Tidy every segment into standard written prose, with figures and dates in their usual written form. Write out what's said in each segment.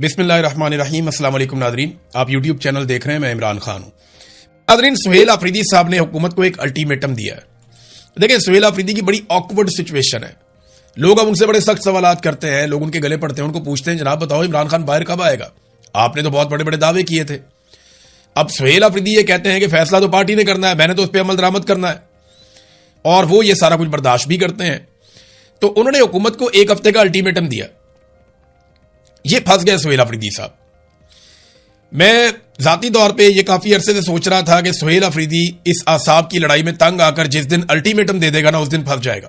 बिस्मिल्लाहिर्रहमानिर्रहीम। अस्सलाम वालेकुम नादरीन, आप यूट्यूब चैनल देख रहे हैं, मैं इमरान खान हूं। नादरीन, सुहेल अफरीदी साहब ने हुकूमत को एक अल्टीमेटम दिया है। देखिए, सुहेल अफरीदी की बड़ी ऑकवर्ड सिचुएशन है। लोग अब उनसे बड़े सख्त सवाल करते हैं, लोग उनके गले पड़ते हैं, उनको पूछते हैं जनाब बताओ इमरान खान बाहर कब आएगा, आपने तो बहुत बड़े बड़े दावे किए थे। अब सुहेल अफरीदी ये कहते हैं कि फैसला तो पार्टी ने करना है, मैंने तो उस पर अमल दरामद करना है, और वो ये सारा कुछ बर्दाश्त भी करते हैं। तो उन्होंने हुकूमत को एक हफ्ते का अल्टीमेटम दिया। ये फंस गए सुहेल अफरीदी साहब। मैं जाती तौर पे ये काफी अरसे से सोच रहा था कि सुहेल अफरीदी इस आसाब की लड़ाई में तंग आकर जिस दिन अल्टीमेटम दे देगा ना, उस दिन फंस जाएगा।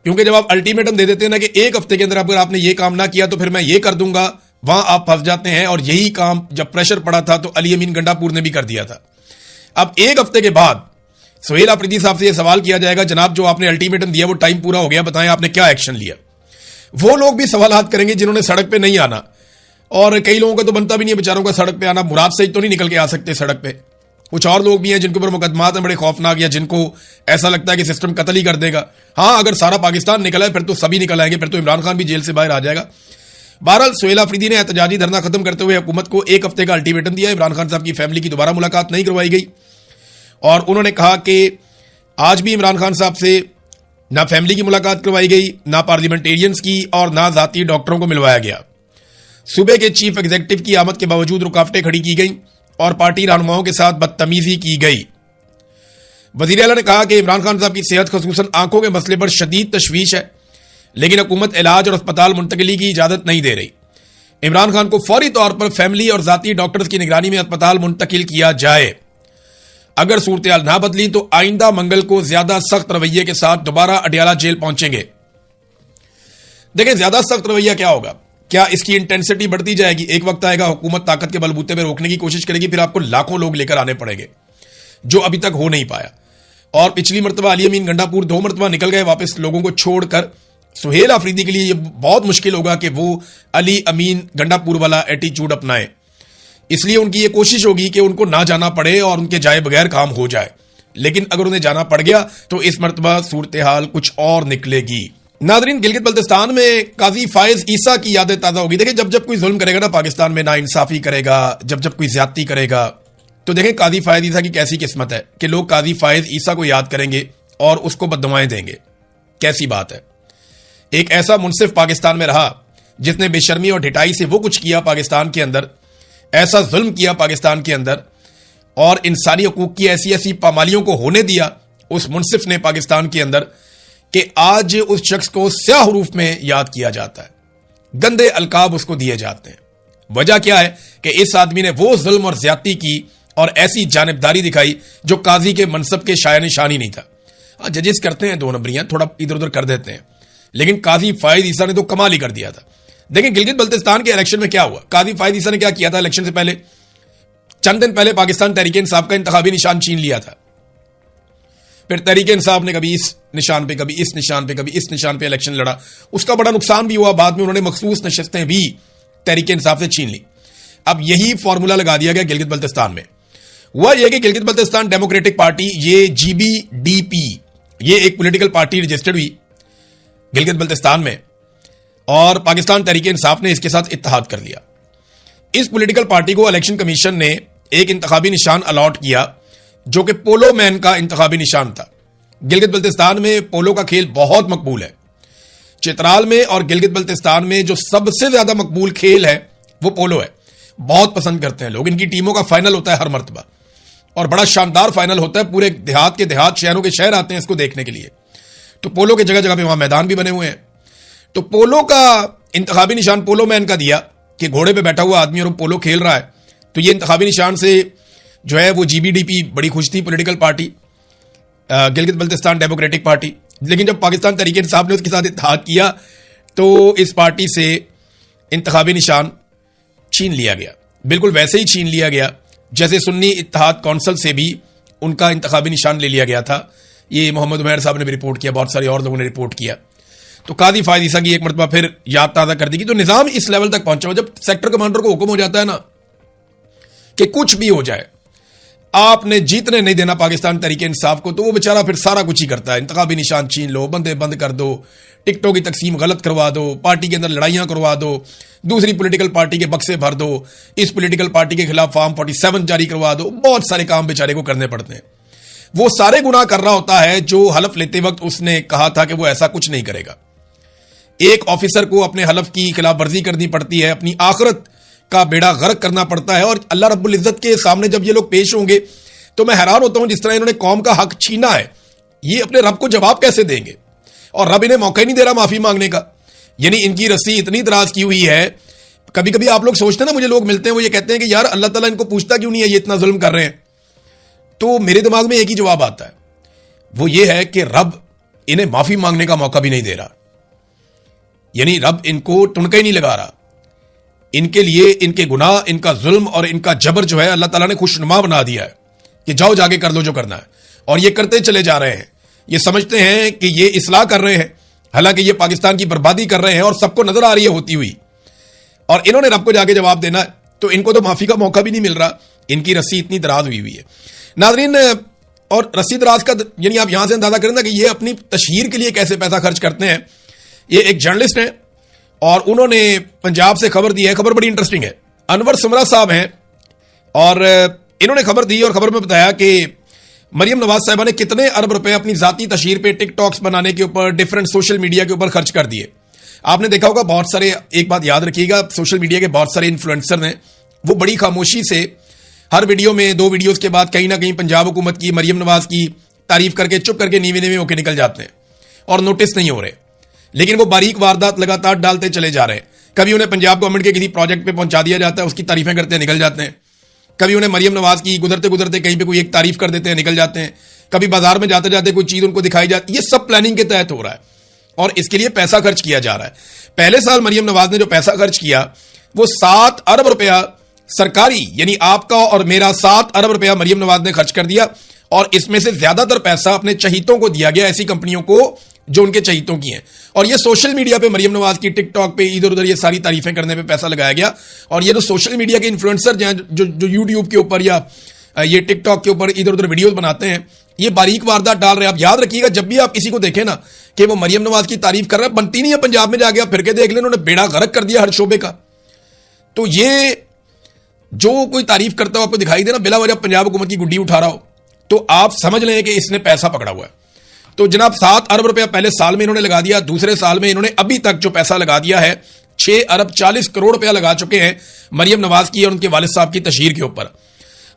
क्योंकि जब आप अल्टीमेटम दे देते हैं ना कि एक हफ्ते के अंदर अगर आपने ये काम ना किया तो फिर मैं ये कर दूंगा, वहां आप फंस जाते हैं। और यही काम जब प्रेशर पड़ा था तो अली अमीन गंडापुर ने भी कर दिया था। अब एक हफ्ते के बाद सुहेल अफरीदी साहब से यह सवाल किया जाएगा, जनाब जो आपने अल्टीमेटम दिया वो टाइम पूरा हो गया, बताएं आपने क्या एक्शन लिया। वो लोग भी सवालात करेंगे जिन्होंने सड़क पे नहीं आना, और कई लोगों का तो बनता भी नहीं है बेचारों का सड़क पे आना। मुराद सही तो नहीं निकल के आ सकते सड़क पे। कुछ और लोग भी हैं जिनके ऊपर मुकदमात हैं बड़े खौफनाक, या जिनको ऐसा लगता है कि सिस्टम कत्ल ही कर देगा। हाँ, अगर सारा पाकिस्तान निकला है फिर तो सभी निकल आएंगे, फिर तो इमरान खान भी जेल से बाहर आ जाएगा। बहरहाल सुहेल अफरीदी ने एहतजाजी धरना खत्म करते हुए हुकूमत को एक हफ्ते का अल्टीमेटम दिया। इमरान खान साहब की फैमिली की दोबारा मुलाकात नहीं करवाई गई, और उन्होंने कहा कि आज भी इमरान खान साहब से ना फैमिली की मुलाकात करवाई गई, ना पार्लियामेंटेरियंस की, और ना जाती डॉक्टरों को मिलवाया गया। सूबे के चीफ एग्जीक्यूटिव की आमद के बावजूद रुकावटें खड़ी की गई और पार्टी रहनुमाओं के साथ बदतमीजी की गई। वजीर आला ने कहा कि इमरान खान साहब की सेहत खसूसन आंखों के मसले पर शदीद तशवीश है, लेकिन हुकूमत इलाज और अस्पताल मुंतकिली की इजाजत नहीं दे रही। इमरान खान को फौरी तौर पर फैमिली और जाती डॉक्टर्स की निगरानी में अस्पताल मुंतकिल किया जाए। अगर सूरत हाल ना बदली तो आइंदा मंगल को ज्यादा सख्त रवैये के साथ दोबारा अडियाला जेल पहुंचेंगे। देखिए, ज्यादा सख्त रवैया क्या होगा, क्या इसकी इंटेंसिटी बढ़ती जाएगी? एक वक्त आएगा हुकूमत ताकत के बलबूते पर रोकने की कोशिश करेगी, फिर आपको लाखों लोग लेकर आने पड़ेंगे, जो अभी तक हो नहीं पाया। और पिछली मरतबा अली अमीन गंडापुर 2 मरतबा निकल गए वापस लोगों को छोड़कर। सुहेल अफरीदी के लिए यह बहुत मुश्किल होगा कि वो अली अमीन गंडापुर वाला एटीट्यूड अपनाए। इसलिए उनकी यह कोशिश होगी कि उनको ना जाना पड़े और उनके जाए बगैर काम हो जाए। लेकिन अगर उन्हें जाना पड़ गया तो इस मरतबा सूरत हाल कुछ और निकलेगी। नादरीन, गिलगित बल्तिस्तान में काजी फायज ईसा की यादें ताजा होगी। देखिए, जब जब कोई जुल्म करेगा ना पाकिस्तान में, ना इंसाफी करेगा, जब जब कोई ज्यादती करेगा, तो देखें काजी फायज ईसा की कैसी किस्मत है कि लोग काजी फायज ईसा को याद करेंगे और उसको बददुआएं देंगे। कैसी बात है। एक ऐसा मुनसिफ पाकिस्तान में रहा जिसने बेशर्मी और ढिठाई से वो कुछ किया पाकिस्तान के अंदर, ऐसा जुल्म किया पाकिस्तान के अंदर, और इंसानी हकूक की ऐसी ऐसी पामालियों को होने दिया उस मुनसिफ ने पाकिस्तान के अंदर, कि आज उस शख्स को स्याह हरूफ में याद किया जाता है, गंदे अलकाब उसको दिए जाते हैं। वजह क्या है कि इस आदमी ने वो जुल्म और ज्यादती की और ऐसी जानिबदारी दिखाई जो काजी के मनसब के शाया निशान ही नहीं था। हाँ, जजेस करते हैं 2 नंबरियां, थोड़ा इधर उधर कर देते हैं, लेकिन काजी फायज ईसा ने तो कमाल ही कर दिया था। देखिए, गिलगित बल्तिस्तान के इलेक्शन में क्या हुआ। काजी फायज ईसा ने क्या किया था इलेक्शन से पहले, चंद दिन पहले पाकिस्तान तहरीक इंसाफ का इंतखाबी निशान छीन लिया था। फिर तहरीक इंसाफ ने कभी इस निशान पे, कभी इस निशान पे, कभी इस निशान पे इलेक्शन लड़ा। उसका बड़ा नुकसान भी हुआ। बाद में उन्होंने मखसूस नशस्तें भी तहरीक इंसाफ से छीन ली। अब यही फॉर्मूला लगा दिया गया गिलगित बल्तिस्तान में। हुआ यह कि गिलगित बल्तिस्तान डेमोक्रेटिक पार्टी, ये GBDP, ये एक पॉलिटिकल पार्टी रजिस्टर्ड हुई गिलगित बल्तिस्तान में, और पाकिस्तान तहरीक इंसाफ ने इसके साथ इत्तेहाद कर लिया। इस पॉलिटिकल पार्टी को इलेक्शन कमीशन ने एक इंतखाबी निशान अलॉट किया जो कि पोलो मैन का इंतखाबी निशान था। गिलगित बल्तिस्तान में पोलो का खेल बहुत मकबूल है। चित्राल में और गिलगित बल्तिस्तान में जो सबसे ज्यादा मकबूल खेल है वो पोलो है। बहुत पसंद करते हैं लोग। इनकी टीमों का फाइनल होता है हर मरतबा, और बड़ा शानदार फाइनल होता है। पूरे देहात के देहात, शहरों के शहर आते हैं इसको देखने के लिए। तो पोलो के जगह जगह पे वहां मैदान भी बने हुए हैं। तो पोलो का इंतखाबी निशान पोलो मैन का दिया कि घोड़े पे बैठा हुआ आदमी और वो पोलो खेल रहा है। तो ये इंतखाबी निशान से जो है वो GBDP बड़ी खुश थी, political party Gilgit Baltistan democratic party. लेकिन जब पाकिस्तान तहरीक इंसाफ ने उसके साथ इत्तेहाद किया तो इस पार्टी से इंतखाबी निशान छीन लिया गया। बिल्कुल वैसे ही छीन लिया गया जैसे सुन्नी इत्तेहाद कौंसिल से भी उनका इंतखाबी निशान ले लिया गया था। ये मोहम्मद उमैर साहब ने भी रिपोर्ट किया, बहुत सारे और लोगों ने रिपोर्ट किया। तो काजी फायज ईसा की एक मरतबा फिर याद ताज़ा कर दी कि तो निजाम इस लेवल तक पहुंचा। जब सेक्टर कमांडर को हुक्म हो जाता है ना कि कुछ भी हो जाए, आपने जीतने नहीं देना पाकिस्तान तहरीक इंसाफ को, तो वो बेचारा फिर सारा कुछ ही करता है। इंतखाबी निशान छीन लो, बंदे बंद कर दो, टिकटों की तकसीम गलत करवा दो, पार्टी के अंदर लड़ाइयां करवा दो, दूसरी पॉलिटिकल पार्टी के बक्से भर दो, इस पॉलिटिकल पार्टी के खिलाफ फॉर्म 47 जारी करवा दो, बहुत सारे काम बेचारे को करने पड़ते हैं। वो सारे गुनाह कर रहा होता है जो हलफ लेते वक्त उसने कहा था कि वो ऐसा कुछ नहीं करेगा। एक ऑफिसर को अपने हलफ की खिलाफ वर्जी करनी पड़ती है, अपनी आखिरत का बेड़ा गर्क करना पड़ता है, और अल्लाह रब्बुल इज्जत के सामने जब ये लोग पेश होंगे तो मैं हैरान होता हूं, जिस तरह इन्होंने कौम का हक छीना है, ये अपने रब को जवाब कैसे देंगे? और रब इन्हें मौका ही नहीं दे रहा माफी मांगने का। यानी इनकी रस्सी इतनी दराज की हुई है। कभी कभी आप लोग सोचते हैं ना, मुझे लोग मिलते हैं वो ये कहते हैं कि यार अल्लाह ताला इनको पूछता क्यों नहीं है, ये इतना जुल्म कर रहे हैं। तो मेरे दिमाग में एक ही जवाब आता है, वो ये है कि रब इन्हें माफी मांगने का मौका भी नहीं दे रहा। यानी रब इनको टुनका ही नहीं लगा रहा। इनके लिए इनके गुनाह, इनका जुल्म और इनका जबर जो है अल्लाह ताला ने खुशनुमा बना दिया है कि जाओ जाके कर लो जो करना है, और ये करते चले जा रहे हैं। ये समझते हैं कि ये इस्लाह कर रहे हैं, हालांकि ये पाकिस्तान की बर्बादी कर रहे हैं और सबको नजर आ रही है होती हुई। और इन्होंने रब को जाके जवाब देना है, तो इनको तो माफी का मौका भी नहीं मिल रहा। इनकी रस्सी इतनी दराज हुई है नाज़रीन। और रस्सी दराज का यानी आप यहां से अंदाजा करें ना कि ये अपनी तशहीर के लिए कैसे पैसा खर्च करते हैं। ये एक जर्नलिस्ट है और उन्होंने पंजाब से खबर दी है। खबर बड़ी इंटरेस्टिंग है। अनवर सुमरा साहब हैं और इन्होंने खबर दी और खबर में बताया कि मरियम नवाज साहिबा ने कितने अरब रुपए अपनी जाती तशहीर पे टिकटॉक्स बनाने के ऊपर, डिफरेंट सोशल मीडिया के ऊपर खर्च कर दिए। आपने देखा होगा बहुत सारे, एक बात याद रखिएगा, सोशल मीडिया के बहुत सारे इन्फ्लुएंसर ने वो बड़ी खामोशी से हर वीडियो में, 2 वीडियोस के बाद कहीं ना कहीं पंजाब हुकूमत की, मरियम नवाज की तारीफ करके चुप करके नीवे नीवे होकर निकल जाते हैं और नोटिस नहीं हो रहे। लेकिन वो बारीक वारदात लगातार डालते चले जा रहे हैं। कभी उन्हें पंजाब गवर्नमेंट के किसी प्रोजेक्ट पे पहुंचा दिया जाता है, उसकी तारीफें करते निकल जाते हैं। कभी उन्हें मरियम नवाज की गुजरते गुजरते कहीं पे कोई एक तारीफ कर देते हैं, निकल जाते हैं। कभी बाजार में जाते जाते कोई चीज उनको दिखाई जाती है। ये सब प्लानिंग के तहत हो रहा है और इसके लिए पैसा खर्च किया जा रहा है। पहले साल मरियम नवाज ने जो पैसा खर्च किया वो 7 अरब रुपया सरकारी, यानी आपका और मेरा 7 अरब रुपया मरियम नवाज ने खर्च कर दिया। और इसमें से ज्यादातर पैसा अपने चहीतों को दिया गया, ऐसी कंपनियों को जो उनके चहीतों की हैं। और ये सोशल मीडिया पे मरियम नवाज की, टिकटॉक पे, इधर उधर ये सारी तारीफें करने पे पैसा लगाया गया। और ये जो सोशल मीडिया के इन्फ्लुएंसर जो यूट्यूब के ऊपर या ये टिकटॉक के ऊपर इधर उधर वीडियोस बनाते हैं, ये बारीक वारदात डाल रहे हैं। आप याद रखिएगा, जब भी आप किसी को देखें ना कि वो मरियम नवाज की तारीफ कर रहा है, बनती नहीं है। पंजाब में जाके आप फिर के देख लें, उन्होंने बेड़ा गर्क कर दिया हर शोबे का। तो ये जो कोई तारीफ करता हो आपको दिखाई देना बिला वजह पंजाब हुकूमत की गुड्डी उठा रहा हो, तो आप समझ लें कि इसने पैसा पकड़ा हुआ है। तो जनाब 7 अरब रुपया पहले साल में इन्होंने लगा दिया। दूसरे साल में इन्होंने अभी तक जो पैसा लगा दिया है 6 अरब 40 करोड़ रुपया लगा चुके हैं मरियम नवाज की और उनके वालिद साहब की तशहीर के ऊपर।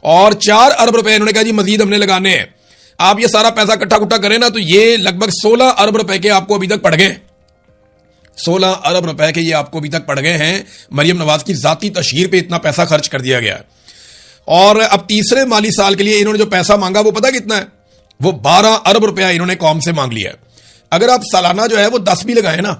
और 4 अरब रुपए इन्होंने कहा जी मजीद हमने लगाने हैं। आप ये सारा पैसा इकट्ठा कुट्ठा करें ना तो ये लगभग 16 अरब रुपए के आपको अभी तक पड़ गए। 16 अरब रुपए के ये आपको अभी तक पड़ गए हैं। मरियम नवाज की जाती तशहीर पे इतना पैसा खर्च कर दिया गया है। और अब तीसरे माली साल के लिए इन्होंने जो पैसा मांगा वो पता कितना है? वो 12 अरब रुपया इन्होंने कौम से मांग लिया है। अगर आप सालाना जो है वो 10 भी लगाए ना,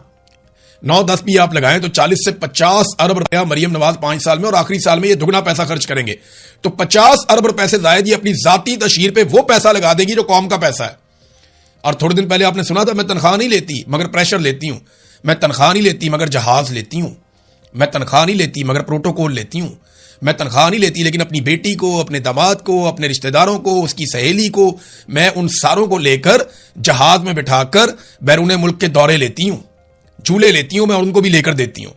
9-10 भी आप लगाएं, तो 40 से 50 अरब रुपया मरियम नवाज 5 साल में, और आखिरी साल में ये दुगना पैसा खर्च करेंगे। तो 50 अरब रुपए से जायद ये अपनी जाती तशहीर पे वो पैसा लगा देगी जो कौम का पैसा है। और थोड़े दिन पहले आपने सुना था, मैं तनख्वाह नहीं लेती मगर प्रेशर लेती हूं, मैं तनख्वाह नहीं लेती मगर जहाज लेती हूं, मैं तनख्वाह नहीं लेती मगर प्रोटोकॉल लेती हूं, मैं तनख्वाह नहीं लेती लेकिन अपनी बेटी को, अपने दामाद को, अपने रिश्तेदारों को, उसकी सहेली को, मैं उन सारों को लेकर जहाज में बिठाकर बैरून मुल्क के दौरे लेती हूं, झूले लेती हूं, मैं उनको भी लेकर देती हूं।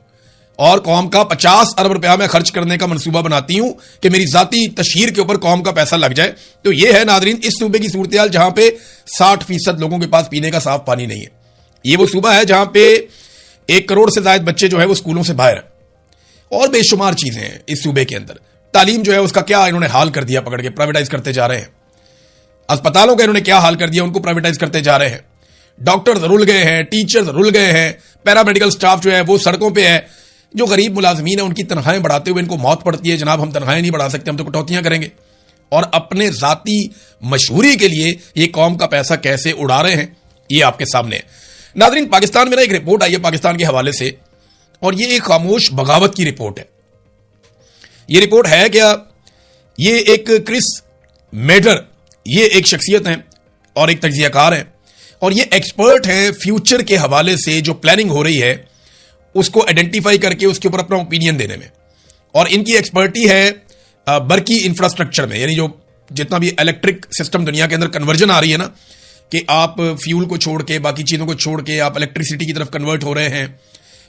और कौम का 50 अरब रुपया मैं खर्च करने का मंसूबा बनाती हूं कि मेरी जाती तशहीर के ऊपर कौम का पैसा लग जाए। तो यह है नादरीन इस सूबे की सूरत हाल, जहां पे 60% लोगों के पास पीने का साफ पानी नहीं है। ये वो सूबा है जहां पे 1 करोड़ से ज्यादा बच्चे जो है वो स्कूलों से बाहर है, और बेशुमार चीजें हैं इस सूबे के अंदर। तालीम जो है उसका क्या इन्होंने हाल कर दिया, पकड़ के प्राइवेटाइज करते जा रहे हैं। अस्पतालों का इन्होंने क्या हाल कर दिया, उनको प्राइवेटाइज करते जा रहे हैं। डॉक्टर्स रुल गए हैं, टीचर्स रुल गए हैं, पैरामेडिकल स्टाफ जो है वो सड़कों पे है। जो गरीब मुलाजमीन है उनकी तनख्वाहें बढ़ाते हुए इनको मौत पड़ती है, जनाब हम तनख्वाहें नहीं बढ़ा सकते, हम तो कटौतियां करेंगे। और अपने जाती मशहूरी के लिए ये कौम का पैसा कैसे उड़ा रहे हैं, ये आपके सामने है। नादरीन, पाकिस्तान में ना एक रिपोर्ट आई है पाकिस्तान के हवाले से, और ये एक खामोश बगावत की रिपोर्ट है। ये रिपोर्ट है क्या? ये एक क्रिस मेडर, ये एक शख्सियत है और एक तज्जियाकार है, और ये एक्सपर्ट है फ्यूचर के हवाले से जो प्लानिंग हो रही है उसको आइडेंटिफाई करके उसके ऊपर अपना ओपिनियन देने में। और इनकी एक्सपर्टी है बरकी इंफ्रास्ट्रक्चर में, यानी जो जितना भी इलेक्ट्रिक सिस्टम दुनिया के अंदर कन्वर्जन आ रही है ना, कि आप फ्यूल को छोड़ के, बाकी चीज़ों को छोड़ के आप इलेक्ट्रिसिटी की तरफ कन्वर्ट हो रहे हैं।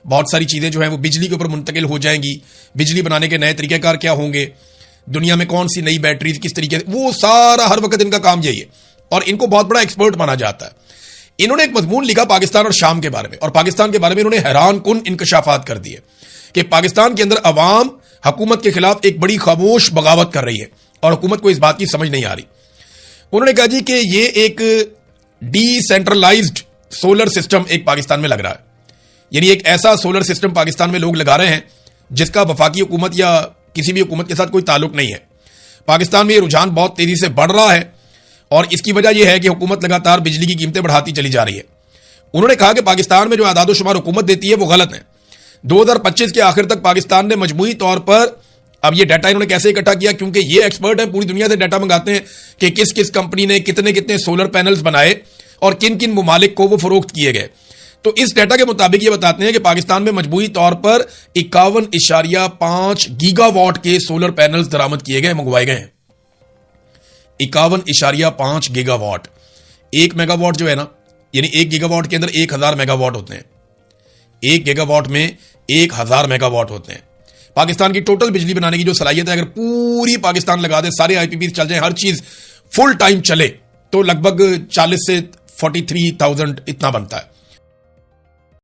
बहुत सारी चीज़ें जो है वो बिजली के ऊपर मुंतकिल हो जाएंगी। बिजली बनाने के नए तरीक़ेकार क्या होंगे, दुनिया में कौन सी नई बैटरीज किस तरीके से, वो सारा हर वक्त इनका काम यही है और इनको बहुत बड़ा एक्सपर्ट माना जाता है। इन्होंने एक मजमून लिखा पाकिस्तान और शाम के बारे में, और पाकिस्तान के बारे में इन्होंने हैरान कुन इंकशाफात कर दिए कि पाकिस्तान के अंदर अवाम हुकूमत के खिलाफ एक बड़ी खामोश बगावत कर रही है और हुकूमत को इस बात की समझ नहीं आ रही। उन्होंने कहा जी कि ये एक डिसेंट्रलाइज्ड सोलर सिस्टम एक पाकिस्तान में लग रहा है, यानी एक ऐसा सोलर सिस्टम पाकिस्तान में लोग लगा रहे हैं जिसका वफाकी हुकूमत या किसी भी हुकूमत के साथ कोई ताल्लुक नहीं है। पाकिस्तान में ये रुझान बहुत तेजी से बढ़ रहा है और इसकी वजह यह है कि हुकूमत लगातार बिजली की कीमतें बढ़ाती चली जा रही है। उन्होंने कहा कि पाकिस्तान में जो आदादोशुमार हुकूमत देती है वो गलत है। 2025 के आखिर तक पाकिस्तान ने मजमूई तौर पर, अब ये डाटा इन्होंने कैसे इकट्ठा किया, क्योंकि ये एक्सपर्ट है, पूरी दुनिया से डाटा मंगाते हैं कि किस किस कंपनी ने कितने कितने सोलर पैनल्स बनाए और किन किन मुमालिक को वो फरोख्त किए गए। तो इस डाटा के मुताबिक ये बताते हैं कि पाकिस्तान में मजमूई तौर पर 51.5 गीगावाट के सोलर पैनल्स दरामद किए गए, मंगवाए गए हैं। 51.5 गीगावाट। 1 मेगावाट जो है ना, यानी 1 गीगावाट के अंदर 1000 मेगावाट होते हैं। 1 गीगावाट में 1000 मेगावाट होते हैं। पाकिस्तान की टोटल बिजली बनाने की जो सलाहियत है, अगर पूरी पाकिस्तान लगा दे, सारे आईपीपी चल जाए, हर चीज फुल टाइम चले, तो लगभग 40 से 43,000 इतना बनता है।